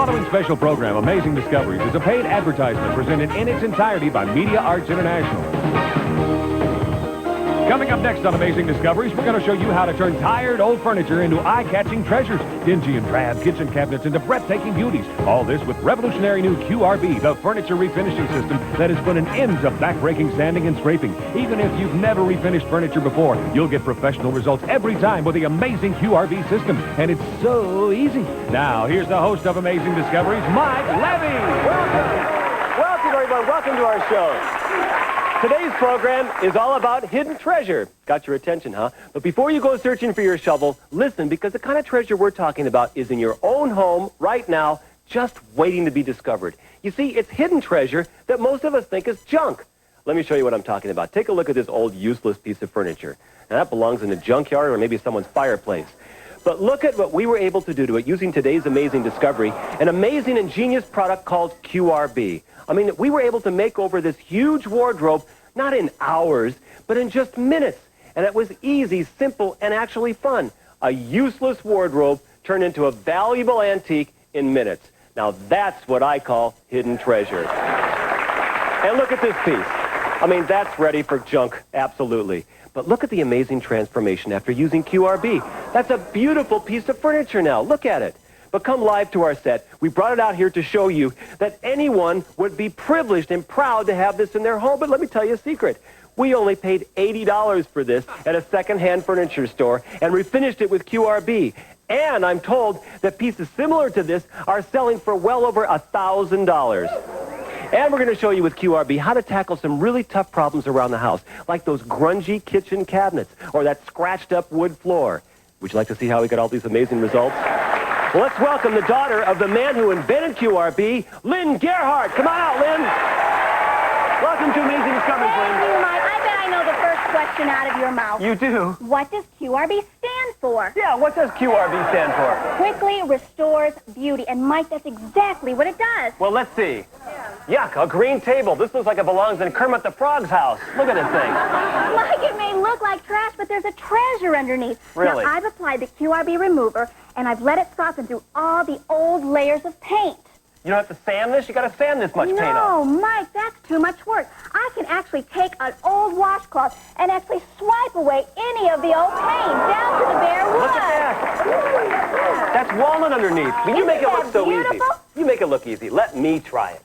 following special program, Amazing Discoveries, is a paid advertisement presented in its entirety by Media Arts International. Coming up next on Amazing Discoveries, we're going to show you how to turn tired old furniture into eye-catching treasures, dingy and drab kitchen cabinets into breathtaking beauties. All this with revolutionary new QRB, the furniture refinishing system that has put an end to back-breaking sanding and scraping. Even if you've never refinished furniture before, you'll get professional results every time with the amazing QRB system. And it's so easy. Now, here's the host of Amazing Discoveries, Mike Levey. Welcome, everyone. Welcome to our show. Today's program is all about hidden treasure. Got your attention, huh? But before you go searching for your shovel, listen, because the kind of treasure we're talking about is in your own home right now, just waiting to be discovered. You see, it's hidden treasure that most of us think is junk. Let me show you what I'm talking about. Take a look at this old, useless piece of furniture. Now, that belongs in a junkyard or maybe someone's fireplace. But look at what we were able to do to it using today's amazing discovery, an amazing ingenious product called QRB. I mean, we were able to make over this huge wardrobe, not in hours, but in just minutes. And it was easy, simple, and actually fun. A useless wardrobe turned into a valuable antique in minutes. Now, that's what I call hidden treasure. And look at this piece. I mean, that's ready for junk, absolutely. But look at the amazing transformation after using QRB. That's a beautiful piece of furniture now. Look at it. But come live to our set. We brought it out here to show you that anyone would be privileged and proud to have this in their home. But let me tell you a secret. We only paid $80 for this at a second-hand furniture store and refinished it with QRB. And I'm told that pieces similar to this are selling for well over $1,000. And we're going to show you with QRB how to tackle some really tough problems around the house, like those grungy kitchen cabinets or that scratched-up wood floor. Would you like to see how we got all these amazing results? Well, let's welcome the daughter of the man who invented QRB, Lynn Gerhardt. Come on out, Lynn. Welcome to Amazing Discoveries, Lynn. Thank you, Mike. I bet I know the first question out of your mouth. You do? What does QRB stand for? Yeah, what does QRB stand for? Quickly restores beauty. And, Mike, that's exactly what it does. Well, let's see. Yuck, a green table. This looks like it belongs in Kermit the Frog's house. Look at this thing. Mike, it may look like trash, but there's a treasure underneath. Really? Now, I've applied the QRB remover, and I've let it soften through all the old layers of paint. You don't have to sand this? You got to sand this much paint No, off. Mike, that's too much work. I can actually take an old washcloth and actually swipe away any of the old paint down to the bare wood. Look at that. That's walnut underneath. I mean, you make it look so easy. You make it look easy. Let me try it.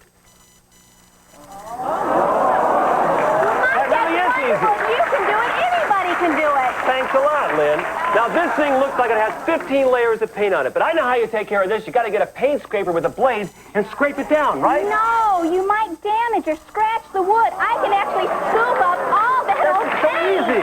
That really is easy. You can do it. Anybody can do it. Thanks a lot, Lynn. Now, this thing looks like it has 15 layers of paint on it, but I know how you take care of this. You got to get a paint scraper with a blade and scrape it down, right? No, you might damage or scratch the wood. I can actually scoop up all that old It's so paint. easy.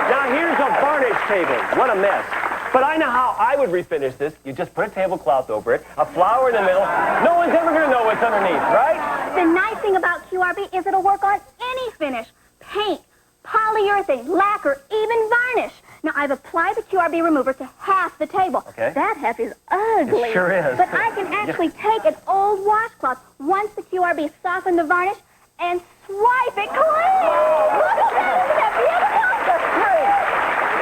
Now, here's a varnish table. What a mess. But I know how I would refinish this. You just put a tablecloth over it, a flower in the middle. No one's ever going to know what's underneath, right? The nice thing about QRB is it'll work on any finish. Paint, polyurethane, lacquer, even varnish. Now, I've applied the QRB remover to half the table. Okay. That half is ugly. It sure is. But I can actually take an old washcloth once the QRB softened the varnish and swipe it clean. Look at that. Isn't that beautiful? That's great.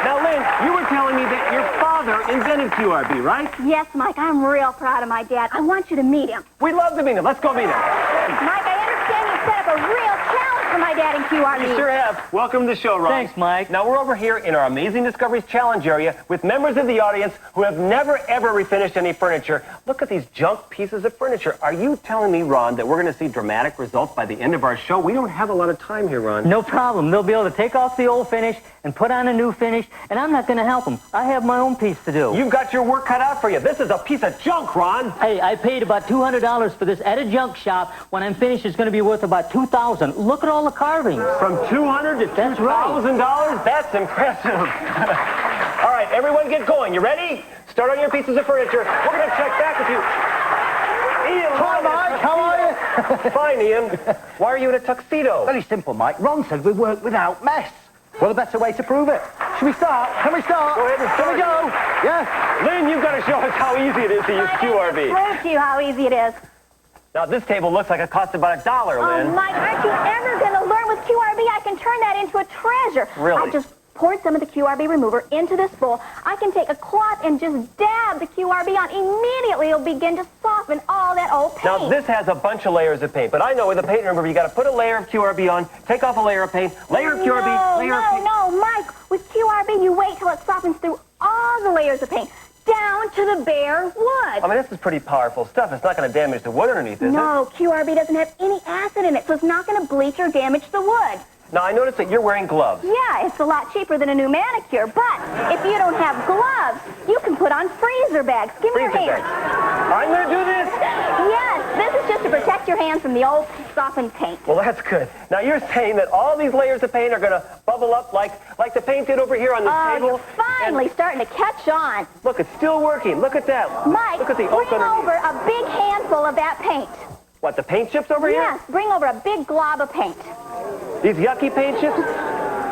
Now, Lynn, you were telling me that your father invented QRB, right? Yes, Mike, I'm real proud of my dad. I want you to meet him. We'd love to meet him. Let's go meet him. Mike, I understand you set up a real challenge for my dad in QRB. You sure have. Welcome to the show, Ron. Thanks, Mike. Now, we're over here in our Amazing Discoveries Challenge area with members of the audience who have never, ever refinished any furniture. Look at these junk pieces of furniture. Are you telling me, Ron, that we're going to see dramatic results by the end of our show? We don't have a lot of time here, Ron. No problem. They'll be able to take off the old finish and put on a new finish, and I'm not going to help them. I have my own piece to do. You've got your work cut out for you. This is a piece of junk, Ron. Hey, I paid about $200 for this at a junk shop. When I'm finished, it's going to be worth about $2,000. Look at all the carvings. From $200 to That's right. $2,000? That's impressive. All right, everyone get going. You ready? Start on your pieces of furniture. We're going to check back with you. Ian, Hi, Mike. How are you? Fine, Ian. Why are you in a tuxedo? Very simple, Mike. Ron said we work without mess. Well, the better way to prove it. Should we start? Can we start? Go ahead and start. Can we go? Yeah? Lynn, you've got to show us how easy it is to use I'm going to QRB. prove to you how easy it is. Now, this table looks like it costs about $1, Oh, Lynn. Mike, aren't you ever going to learn with QRB? I can turn that into a treasure. Really? I just pour some of the QRB remover into this bowl. I can take a cloth and just dab the QRB on. Immediately, it'll begin to soften all that old paint. Now, this has a bunch of layers of paint, but I know with a paint remover, you got to put a layer of QRB on, take off a layer of paint, layer of QRB, layer of paint. No, Mike. With QRB, you wait till it softens through all the layers of paint, down to the bare wood. I mean, this is pretty powerful stuff. It's not going to damage the wood underneath, is it? No, QRB doesn't have any acid in it, so it's not going to bleach or damage the wood. Now, I noticed that you're wearing gloves. Yeah, it's a lot cheaper than a new manicure, but if you don't have gloves, you can put on freezer bags. Give me your hand. I'm going to do this. Yes, this is just to protect your hands from the old softened paint. Well, that's good. Now, you're saying that all these layers of paint are going to bubble up like the paint did over here on this table? You're finally starting to catch on. Look, it's still working. Look at that. Mike, look at the oak bring underneath. over a big handful of that paint. What, the paint chips over here? Yes, bring over a big glob of paint. These yucky paint chips?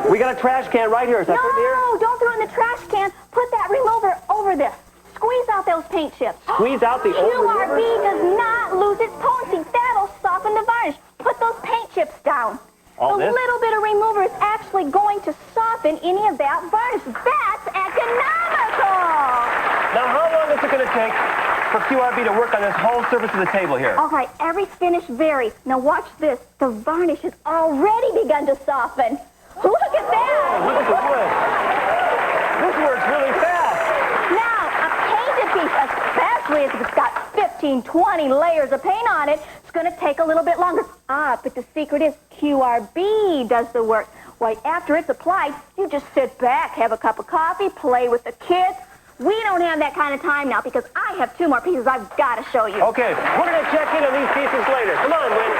We got a trash can right here. Is that put it here? No, don't throw it in the trash can. Put that remover over this. Squeeze out those paint chips. Squeeze out the old remover? QRB does not lose its potency. That'll soften the varnish. Put those paint chips down. All the this? little bit of remover is actually going to soften any of that varnish. That's economical. Now, how long is it going to take for QRB to work on this whole surface of the table here? All right, every finish varies. Now watch this. The varnish has already begun to soften. Look at that. Oh, look at the wood. This works really fast. Now, a painted piece, especially if it's got 15, 20 layers of paint on it, it's going to take a little bit longer. But the secret is QRB does the work. Right after it's applied, you just sit back, have a cup of coffee, play with the kids. We don't have that kind of time now because I have 2 more pieces I've got to show you. Okay, we're going to check in on these pieces later. Come on, Lynn.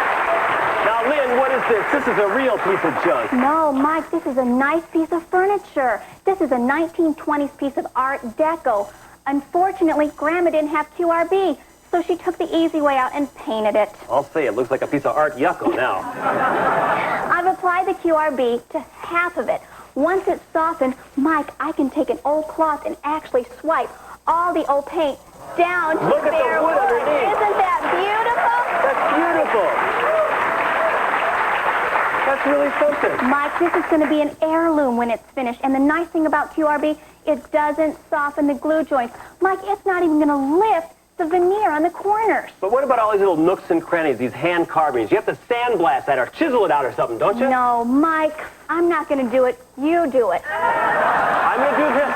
Now, Lynn, what is this? This is a real piece of junk. No, Mike, this is a nice piece of furniture. This is a 1920s piece of Art Deco. Unfortunately, Grandma didn't have QRB, so she took the easy way out and painted it. I'll say it looks like a piece of Art Yucko now. I've applied the QRB to half of it. Once it's softened, Mike, I can take an old cloth and actually swipe all the old paint down to Look at the bare wood underneath. Isn't that beautiful? That's beautiful. That's really something. Mike, this is going to be an heirloom when it's finished. And the nice thing about QRB, it doesn't soften the glue joints. Mike, it's not even going to lift the veneer on the corners. But what about all these little nooks and crannies, these hand carvings? You have to sandblast that or chisel it out or something, don't you? No, Mike, I'm not going to do it. You do it. I'm going to do this.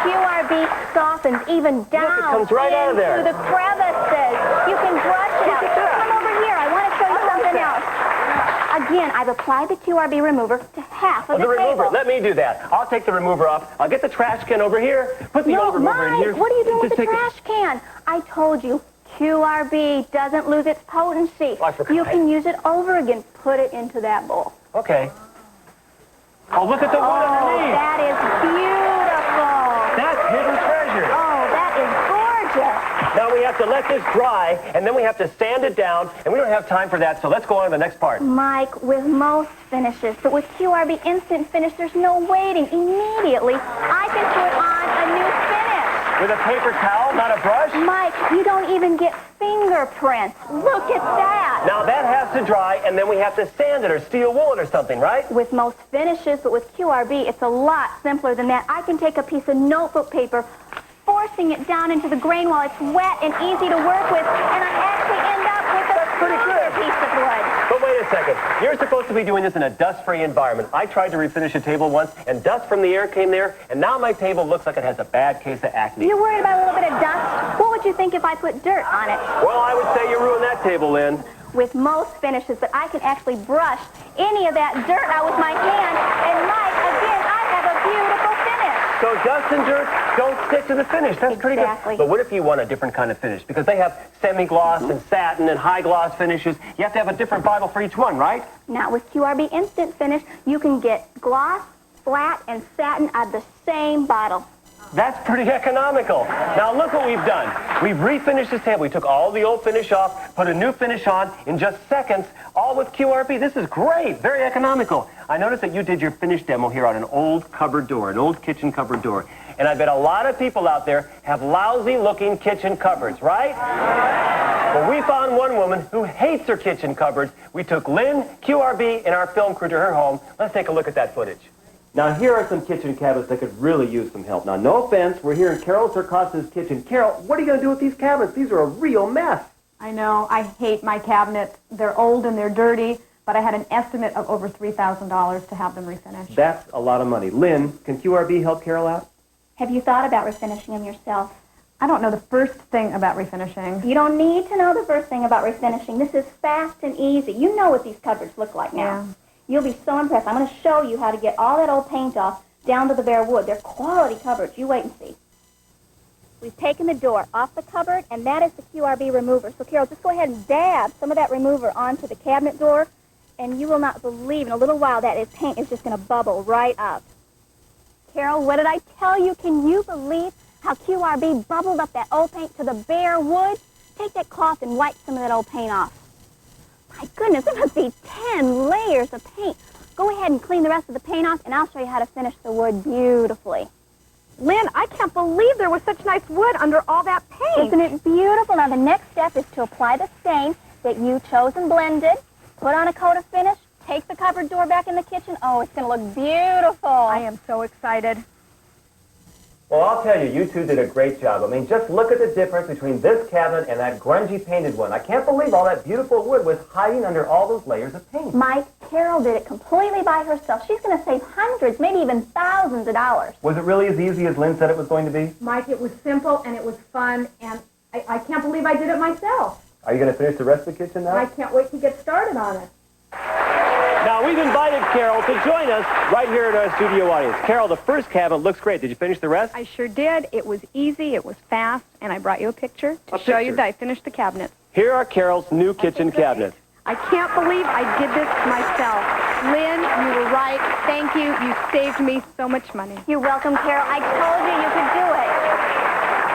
QRB softens even down Look, it comes right out of there. into the crevices. You can brush it out. Look at that. Come over here. I want to show you something else. Again, I've applied the QRB remover to half of the remover. table. Let me do that. I'll take the remover off. I'll get the trash can over here. Put the old remover in here. Mike, what are you doing with Just the take it. trash can? I told you, QRB doesn't lose its potency. Oh, I forgot. You can use it over again. Put it into that bowl. Okay. Oh, look at the wood underneath. That is beautiful. That's hidden treasure. Oh, that is gorgeous. Now we have to let this dry, and then we have to sand it down, and we don't have time for that, so let's go on to the next part. Mike, with most finishes, but with QRB Instant Finish, there's no waiting. Immediately, I can put on a new finish. With a paper towel, not a brush? Mike, you don't even get fingerprints. Look at that. Now that has to dry, and then we have to sand it or steel wool it or something, right? With most finishes, but with QRB, it's a lot simpler than that. I can take a piece of notebook paper, forcing it down into the grain while it's wet and easy to work with, and I actually end up with a pretty smoother good. piece of wood. But wait a second. You're supposed to be doing this in a dust-free environment. I tried to refinish a table once, and dust from the air came there, and now my table looks like it has a bad case of acne. You're worried about a little bit of dust? What would you think if I put dirt on it? Well, I would say you ruined that table, Lynn. With most finishes, but I can actually brush any of that dirt out with my hand, and Mike, again, I have a beautiful finish. So dust and dirt don't stick to the finish. That's pretty Exactly. good. But what if you want a different kind of finish? Because they have semi-gloss and satin and high-gloss finishes. You have to have a different bottle for each one, right? Now, with QRB Instant Finish, you can get gloss, flat, and satin out of the same bottle. That's pretty economical. Now look what we've done. We've refinished this table. We took all the old finish off, put a new finish on in just seconds, all with QRB. This is great, very economical. I noticed that you did your finish demo here on an old cupboard door, an old kitchen cupboard door. And I bet a lot of people out there have lousy looking kitchen cupboards, right? Well, we found one woman who hates her kitchen cupboards. We took Lynn, QRB, and our film crew to her home. Let's take a look at that footage. Now, here are some kitchen cabinets that could really use some help. Now, no offense, we're here in Carol Circas's kitchen. Carol, what are you going to do with these cabinets? These are a real mess. I know. I hate my cabinets. They're old and they're dirty, but I had an estimate of over $3,000 to have them refinished. That's a lot of money. Lynn, can QRB help Carol out? Have you thought about refinishing them yourself? I don't know the first thing about refinishing. You don't need to know the first thing about refinishing. This is fast and easy. You know what these cupboards look like now. Yeah. You'll be so impressed. I'm going to show you how to get all that old paint off down to the bare wood. They're quality cupboards. You wait and see. We've taken the door off the cupboard, and that is the QRB remover. So, Carol, just go ahead and dab some of that remover onto the cabinet door, and you will not believe in a little while that paint is just going to bubble right up. Carol, what did I tell you? Can you believe how QRB bubbled up that old paint to the bare wood? Take that cloth and wipe some of that old paint off. My goodness, there must be 10 layers of paint. Go ahead and clean the rest of the paint off, and I'll show you how to finish the wood beautifully. Lynn, I can't believe there was such nice wood under all that paint. Isn't it beautiful? Now, the next step is to apply the stain that you chose and blended, put on a coat of finish, take the cupboard door back in the kitchen. Oh, it's going to look beautiful. I am so excited. Well, I'll tell you, you two did a great job. I mean, just look at the difference between this cabinet and that grungy painted one. I can't believe all that beautiful wood was hiding under all those layers of paint. Mike, Carol did it completely by herself. She's going to save hundreds, maybe even thousands of dollars. Was it really as easy as Lynn said it was going to be? Mike, it was simple and it was fun, and I can't believe I did it myself. Are you going to finish the rest of the kitchen now? I can't wait to get started on it. Now, we've invited Carol to join us right here in our studio audience. Carol, the first cabinet looks great. Did you finish the rest? I sure did. It was easy, it was fast, and I brought you a picture to show you that I finished the cabinets. Here are Carol's new kitchen cabinets. I can't believe I did this myself. Lynn, you were right. Thank you. You saved me so much money. You're welcome, Carol. I told you you could do it.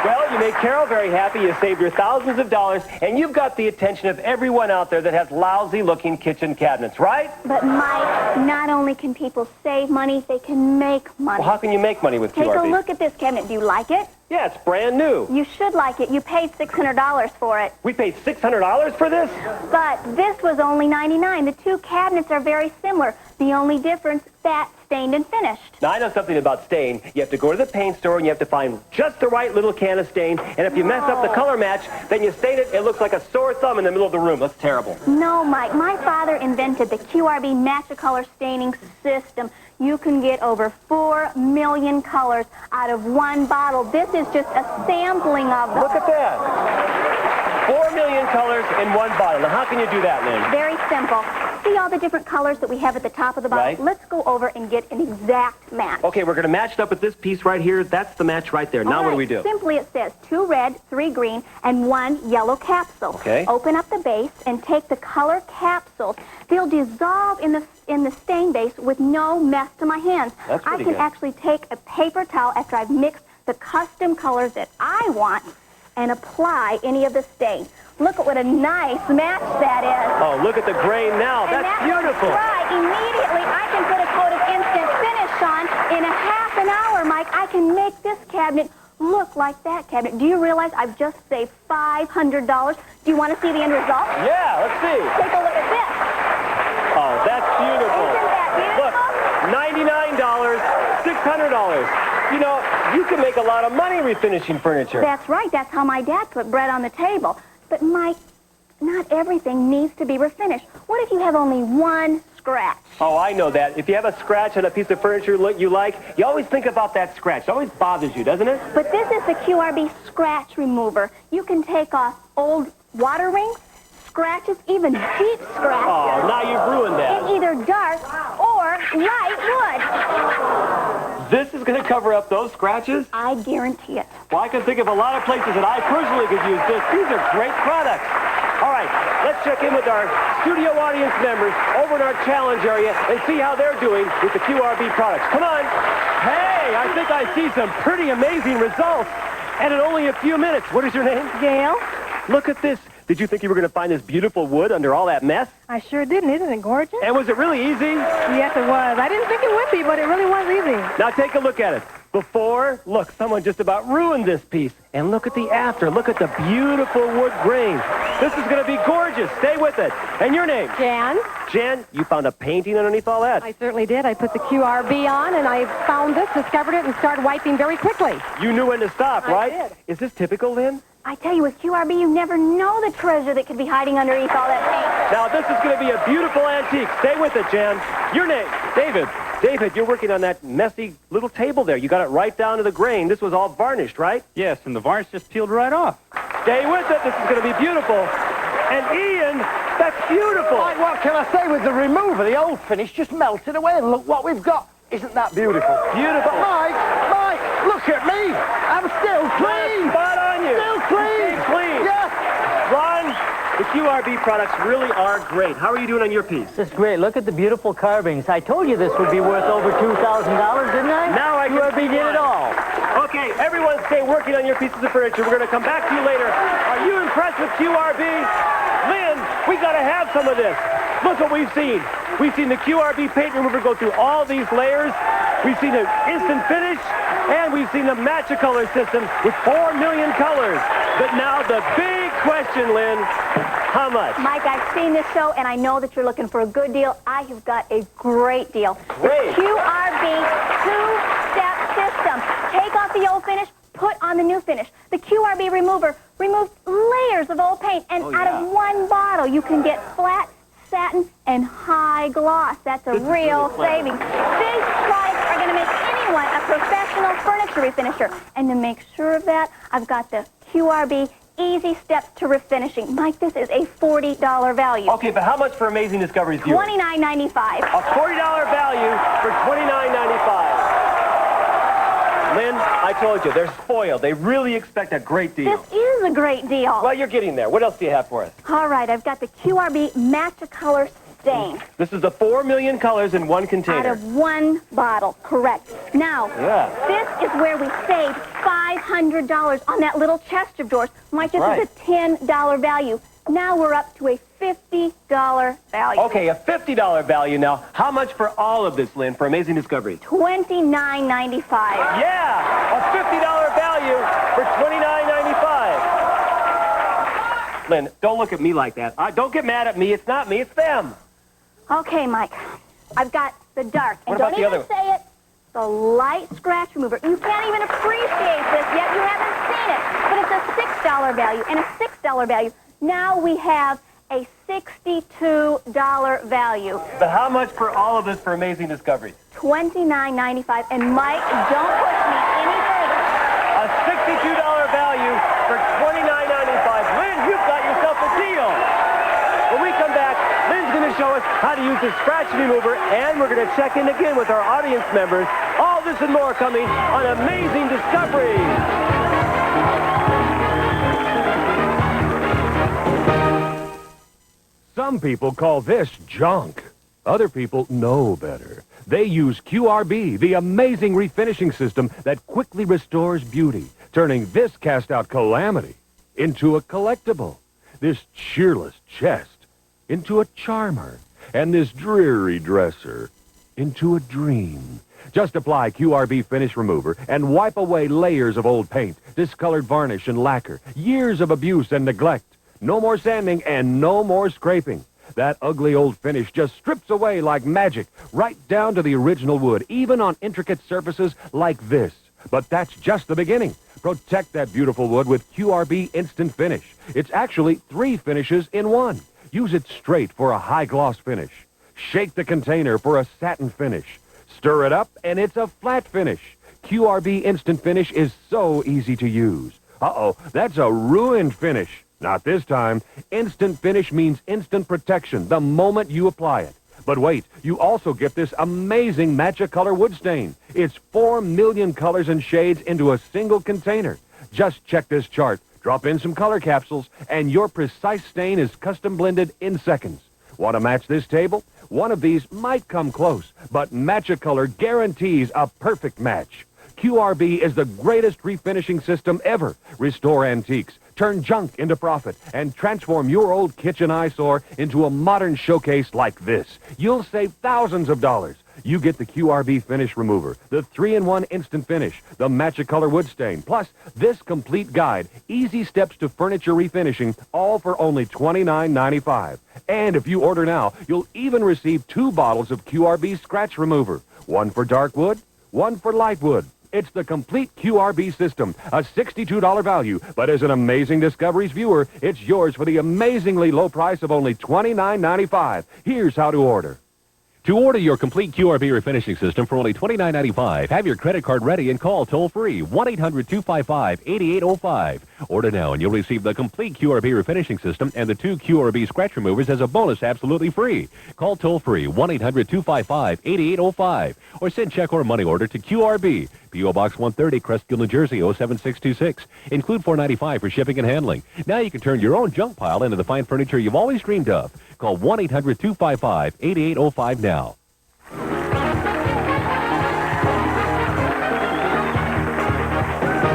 Well, you made Carol very happy. You saved her thousands of dollars, and you've got the attention of everyone out there that has lousy-looking kitchen cabinets, right? But, Mike, not only can people save money, they can make money. Well, how can you make money with QRB? Take a look at this cabinet. Do you like it? Yeah, it's brand new. You should like it. You paid $600 for it. We paid $600 for this? But this was only $99. The two cabinets are very similar. The only difference, that's stained and finished. Now, I know something about stain. You have to go to the paint store and you have to find just the right little can of stain. And if you mess up the color match, then you stain it, it looks like a sore thumb in the middle of the room. That's terrible. No, Mike. My father invented the QRB Match-A-Color staining system. You can get over 4 million colors out of one bottle. This is just a sampling of them. Look at that. 4 million colors in one bottle. Now, how can you do that, Lynn? Very simple. See all the different colors that we have at the top of the bottle? Right. Let's go over and get an exact match. Okay, we're going to match it up with this piece right here. That's the match right there. Now what do we do? Simply it says 2 red, 3 green, and 1 yellow capsule. Okay. Open up the base and take the color capsules. They'll dissolve in the stain base with no mess to my hands. That's I pretty can good. actually take a paper towel after I've mixed the custom colors that I want and apply any of the stain. Look at what a nice match that is. Oh, look at the grain now. And That's that beautiful. Right. Immediately, I can put a coat of instant finish on in a half an hour, Mike. I can make this cabinet look like that cabinet. Do you realize I've just saved $500? Do you want to see the end result? Yeah, let's see. Take a look at this. Oh, that's beautiful. Isn't that beautiful? Look, $99, $600. You know, you can make a lot of money refinishing furniture. That's right. That's how my dad put bread on the table. But, Mike, not everything needs to be refinished. What if you have only one scratch? Oh, I know that. If you have a scratch on a piece of furniture you like, you always think about that scratch. It always bothers you, doesn't it? But this is the QRB scratch remover. You can take off old water rings, scratches, even deep scratches. Oh, now you've ruined that. In either dark or light wood. This is going to cover up those scratches? I guarantee it. Well, I can think of a lot of places that I personally could use this. These are great products. All right, let's check in with our studio audience members over in our challenge area and see how they're doing with the QRB products. Come on. Hey, I think I see some pretty amazing results. And in only a few minutes. What is your name? Gail? Look at this. Did you think you were going to find this beautiful wood under all that mess? I sure didn't. Isn't it gorgeous? And was it really easy? Yes, it was. I didn't think it would be, but it really was easy. Now take a look at it. Before, look, someone just about ruined this piece. And look at the after. Look at the beautiful wood grain. This is going to be gorgeous. Stay with it. And your name? Jan. Jan, you found a painting underneath all that. I certainly did. I put the QRB on, and I found this, discovered it, and started wiping very quickly. You knew when to stop, right? I did. Is this typical, Lynn? I tell you, with QRB, you never know the treasure that could be hiding underneath all that paint. Now, this is going to be a beautiful antique. Stay with it, Jan. Your name? David. David, you're working on that messy little table there. You got it right down to the grain. This was all varnished, right? Yes, and the varnish just peeled right off. Stay with it. This is going to be beautiful. And Ian, that's beautiful. Like, what can I say with the remover? The old finish just melted away, and look what we've got. Isn't that beautiful? Beautiful. But Mike, look at me. I'm still clean. Spot on you. Still clean. Stay clean. Yes. Ron, the QRB products really are great. How are you doing on your piece? This is great. Look at the beautiful carvings. I told you this would be worth over $2,000, didn't I? Now I can QRB see did why. it all. Okay, everyone stay working on your pieces of furniture. We're going to come back to you later. Are you impressed with QRB? Lynn, we got to have some of this. Look what we've seen. We've seen the QRB paint remover go through all these layers. We've seen the instant finish, and we've seen the match-a-color system with 4 million colors. But now the big question, Lynn, how much? Mike, I've seen this show, and I know that you're looking for a good deal. I have got a great deal. Great. The QRB two-step system. Take off the old finish, put on the new finish. The QRB remover removes layers of old paint, and out of one bottle, you can get flat, satin, and high gloss. That's a real savings. These products are going to make anyone a professional furniture refinisher. And to make sure of that, I've got the QRB Easy Steps to Refinishing. Mike, this is a $40 value. Okay, but how much for Amazing Discoveries viewers? $29.95. A $40 value for $29.95. Lynn, I told you, they're spoiled. They really expect a great deal. This is a great deal. Well, you're getting there. What else do you have for us? All right, I've got the QRB Match-a-Color Stain. This is the 4 million colors in one Out container. of one bottle, correct. Now, this is where we saved $500 on that little chest of drawers. Mike, this is a $10 value. Now we're up to a $50 value. Okay, a $50 value now. How much for all of this, Lynn, for Amazing Discoveries? $29.95. Yeah, a $50 value for $29.95. Lynn, don't look at me like that. Don't get mad at me. It's not me. It's them. Okay, Mike. I've got the dark. And What about don't the even other say it. The light scratch remover. You can't even appreciate this yet. You haven't seen it. But it's a $6 value and a $6 value. Now we have a $62 value. But how much for all of this for Amazing Discoveries? $29.95. And Mike, don't push me any further. A $62 value for $29.95. Lynn, you've got yourself a deal. When we come back, Lynn's going to show us how to use the scratch remover, and we're going to check in again with our audience members. All this and more coming on Amazing Discoveries. Some people call this junk. Other people know better. They use QRB, the amazing refinishing system that quickly restores beauty, turning this cast-out calamity into a collectible, this cheerless chest into a charmer, and this dreary dresser into a dream. Just apply QRB Finish Remover and wipe away layers of old paint, discolored varnish and lacquer, years of abuse and neglect. No more sanding and no more scraping. That ugly old finish just strips away like magic, right down to the original wood, even on intricate surfaces like this. But that's just the beginning. Protect that beautiful wood with QRB Instant Finish. It's actually 3 finishes in one. Use it straight for a high gloss finish. Shake the container for a satin finish. Stir it up and it's a flat finish. QRB Instant Finish is so easy to use. Uh-oh, that's a ruined finish. Not this time. Instant Finish means instant protection the moment you apply it. But wait, you also get this amazing match-a-color wood stain. It's 4 million colors and shades into a single container. Just check this chart, drop in some color capsules, and your precise stain is custom blended in seconds. Want to match this table? One of these might come close, but Match-a-Color guarantees a perfect match. QRB is the greatest refinishing system ever. Restore antiques, turn junk into profit, and transform your old kitchen eyesore into a modern showcase like this. You'll save thousands of dollars. You get the QRB Finish Remover, the 3-in-1 Instant Finish, the Match-A-Color Wood Stain, plus this complete guide, Easy Steps to Furniture Refinishing, all for only $29.95. And if you order now, you'll even receive 2 bottles of QRB Scratch Remover, one for dark wood, one for light wood. It's the complete QRB system, a $62 value, but as an Amazing Discoveries viewer, it's yours for the amazingly low price of only $29.95. Here's how to order. To order your complete QRB refinishing system for only $29.95, have your credit card ready and call toll-free 1-800-255-8805. Order now and you'll receive the complete QRB refinishing system and the 2 QRB scratch removers as a bonus absolutely free. Call toll-free 1-800-255-8805 or send check or money order to QRB, P.O. Box 130, Cresskill, New Jersey 07626. Include $4.95 for shipping and handling. Now you can turn your own junk pile into the fine furniture you've always dreamed of. Call 1-800-255-8805 now.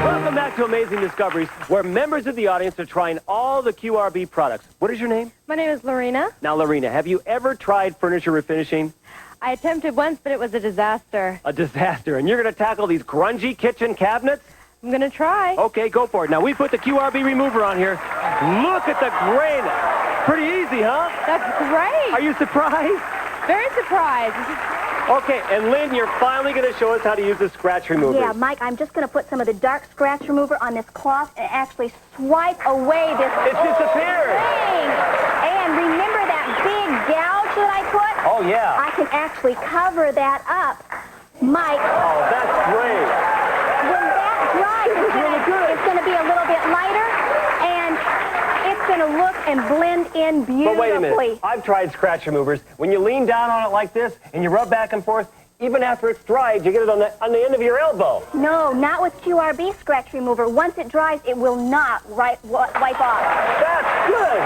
Welcome back to Amazing Discoveries, where members of the audience are trying all the QRB products. What is your name? My name is Lorena. Now, Lorena, have you ever tried furniture refinishing? I attempted once, but it was a disaster. A disaster. And you're going to tackle these grungy kitchen cabinets? I'm going to try. Okay, go for it. Now, we put the QRB remover on here. Look at the grain. Pretty easy, huh? That's great. Are you surprised? Very surprised. Okay, and Lynn, you're finally going to show us how to use the scratch remover. Yeah, Mike, I'm just going to put some of the dark scratch remover on this cloth and actually swipe away this It disappeared. thing. And remember that big gouge that I put? Oh, yeah. I can actually cover that up. Mike, Oh, that's great. when that dries, it's going to be a little bit lighter, and it's going to look and blend in beautifully. But wait a minute. I've tried scratch removers. When you lean down on it like this and you rub back and forth, even after it's dried, you get it on the end of your elbow. No, not with QRB scratch remover. Once it dries, it will not wipe off. That's good.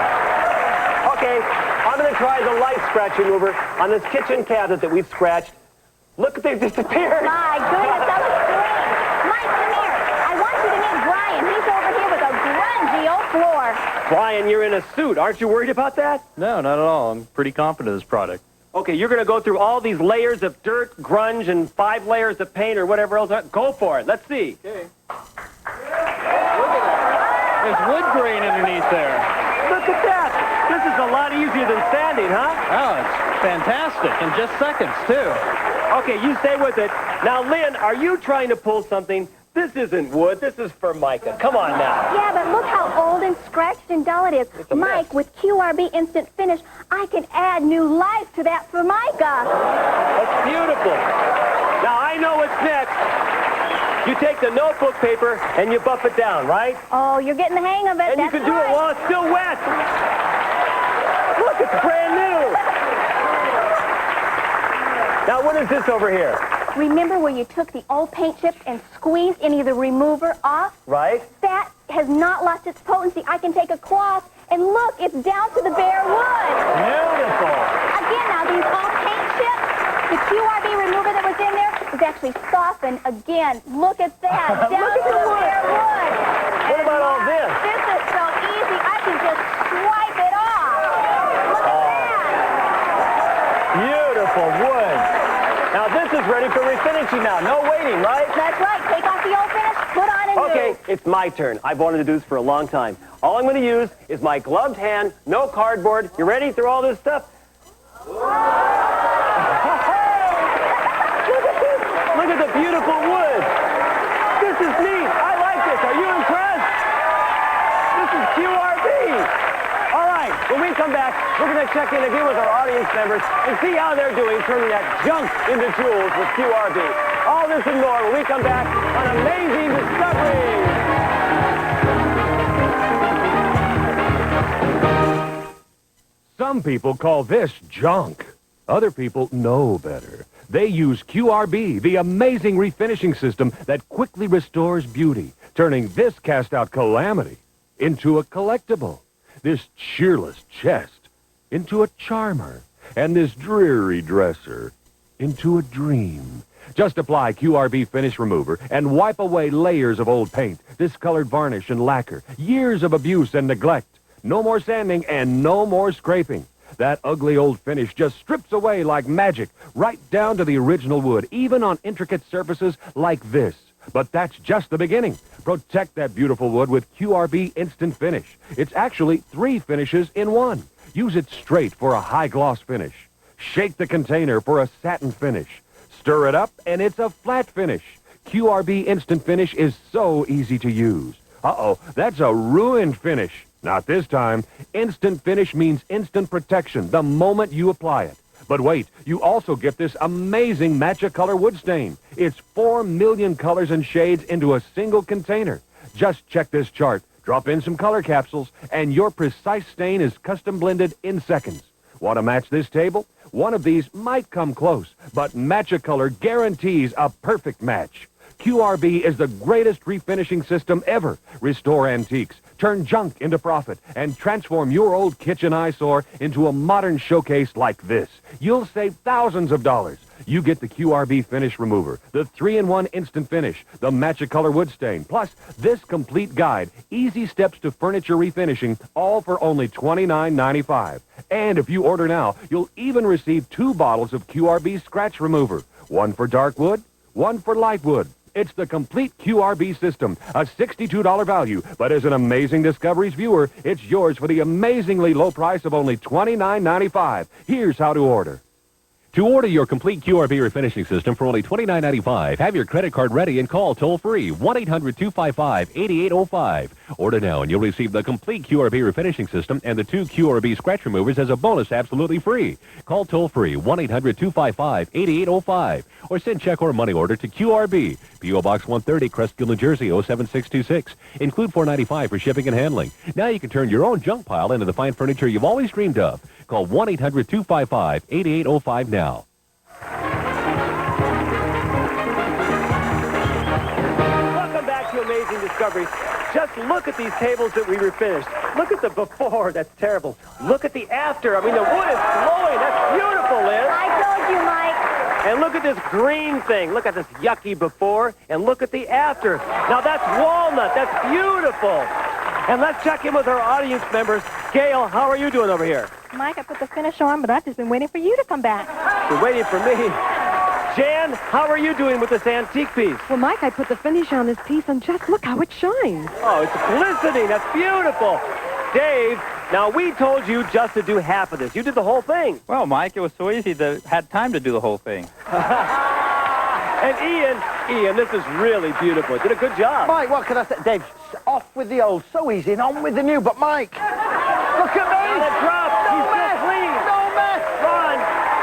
Okay, I'm going to try the light scratch remover on this kitchen cabinet that we've scratched. Look, they've disappeared. My goodness, that looks great. Mike, come here. I want you to meet Brian. He's over here with a grungy old floor. Brian, you're in a suit. Aren't you worried about that? No, not at all. I'm pretty confident of this product. Okay, you're going to go through all these layers of dirt, grunge, and 5 layers of paint or whatever else. Go for it. Let's see. Okay. There's wood grain underneath there. Look at that. This is a lot easier than sanding, huh? Oh, it's fantastic. In just seconds, too. Okay, you stay with it. Now, Lynn, are you trying to pull something? This isn't wood. This is Formica. Come on now. Yeah, but look how old and scratched and dull it is. a Mike, mess. with QRB Instant Finish, I can add new life to that Formica. That's beautiful. Now, I know what's next. You take the notebook paper and you buff it down, right? Oh, you're getting the hang of it. And you can do it while it's still wet. Look, it's brand new. Now, what is this over here? Remember where you took the old paint chips and squeezed any of the remover off? Right? That has not lost its potency. I can take a cloth and look, it's down to the bare wood. Beautiful. Again, now these old paint chips, the QRB remover that was in there is actually softened again. Look at that, down Look at to the the wood. bare wood. What about all this? This is so easy. I can just swipe it off. Look at that. Beautiful wood. Now, this is ready for refinishing now. No waiting, right? That's right. Take off the old finish, put on a new. Okay, it's my turn. I've wanted to do this for a long time. All I'm going to use is my gloved hand, no cardboard. You ready through all this stuff? Look at the beautiful wood. This is neat. I like this. Are you impressed? This is QRB. All right, when we come back, we're going to check in again with our audience members and see how they're doing turning that junk into jewels with QRB. All this and more when we come back on Amazing Discoveries. Some people call this junk. Other people know better. They use QRB, the amazing refinishing system that quickly restores beauty, turning this cast-out calamity into a collectible, this cheerless chest into a charmer, and this dreary dresser into a dream. Just apply QRB Finish Remover and wipe away layers of old paint, discolored varnish and lacquer, years of abuse and neglect. No more sanding and no more scraping. That ugly old finish just strips away like magic, right down to the original wood, even on intricate surfaces like this. But that's just the beginning. Protect that beautiful wood with QRB Instant Finish. It's actually 3 finishes in one. Use it straight for a high gloss finish. Shake the container for a satin finish. Stir it up and it's a flat finish. QRB Instant Finish is so easy to use. Uh-oh, that's a ruined finish. Not this time. Instant Finish means instant protection the moment you apply it. But wait, you also get this amazing match-a-color wood stain. It's 4 million colors and shades into a single container. Just check this chart, drop in some color capsules, and your precise stain is custom blended in seconds. Want to match this table? One of these might come close, but Match-A-Color guarantees a perfect match. QRB is the greatest refinishing system ever. Restore antiques, turn junk into profit, and transform your old kitchen eyesore into a modern showcase like this. You'll save thousands of dollars. You get the QRB Finish Remover, the 3-in-1 Instant Finish, the Match-A-Color Wood Stain, plus this complete guide, Easy Steps to Furniture Refinishing, all for only $29.95. And if you order now, you'll even receive 2 bottles of QRB Scratch Remover, one for dark wood, one for light wood. It's the complete QRB system, a $62 value, but as an Amazing Discoveries viewer, it's yours for the amazingly low price of only $29.95. Here's how to order. To order your complete QRB refinishing system for only $29.95, have your credit card ready and call toll-free 1-800-255-8805. Order now and you'll receive the complete QRB refinishing system and the 2 QRB scratch removers as a bonus absolutely free. Call toll-free 1-800-255-8805 or send check or money order to QRB, P.O. Box 130, Crestfield, New Jersey 07626. Include $4.95 for shipping and handling. Now you can turn your own junk pile into the fine furniture you've always dreamed of. Call 1-800-255-8805 now. Welcome back to Amazing Discoveries. Just look at these tables that we refinished. Look at the before. That's terrible. Look at the after. I mean, the wood is glowing. That's beautiful, Liz. I told you, Mike. And look at this green thing. Look at this yucky before, and look at the after. Now, that's walnut. That's beautiful. And let's check in with our audience members. Gail, how are you doing over here? Mike, I put the finish on, but I've just been waiting for you to come back. You're waiting for me. Jan, how are you doing with this antique piece? Well, Mike, I put the finish on this piece, and just look how it shines. Oh, it's glistening. That's beautiful. Dave, now we told you just to do half of this. You did the whole thing. Well, Mike, it was so easy that had time to do the whole thing. And Ian, this is really beautiful. You did a good job. Mike, what can I say? Dave, off with the old, so easy, and on with the new. But Mike, look at me. Now the drop. No He's mess. so clean. No mess. Ron,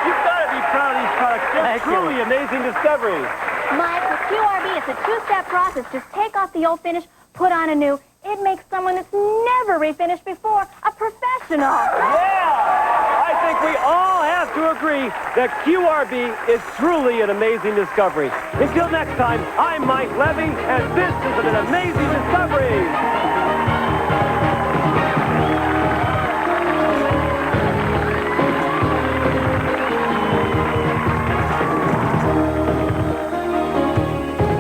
you've got to be proud of these products. They're truly amazing discoveries. Mike, with QRB, it's a 2-step process. Just take off the old finish, put on a new. It makes someone that's never refinished before a professional. Yeah! I think we all have to agree that QRB is truly an amazing discovery. Until next time, I'm Mike Levey, and this has been an Amazing Discovery.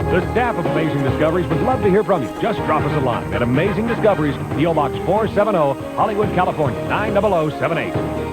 The staff of Amazing Discoveries would love to hear from you. Just drop us a line at Amazing Discoveries, P.O. Box 470, Hollywood, California, 90078.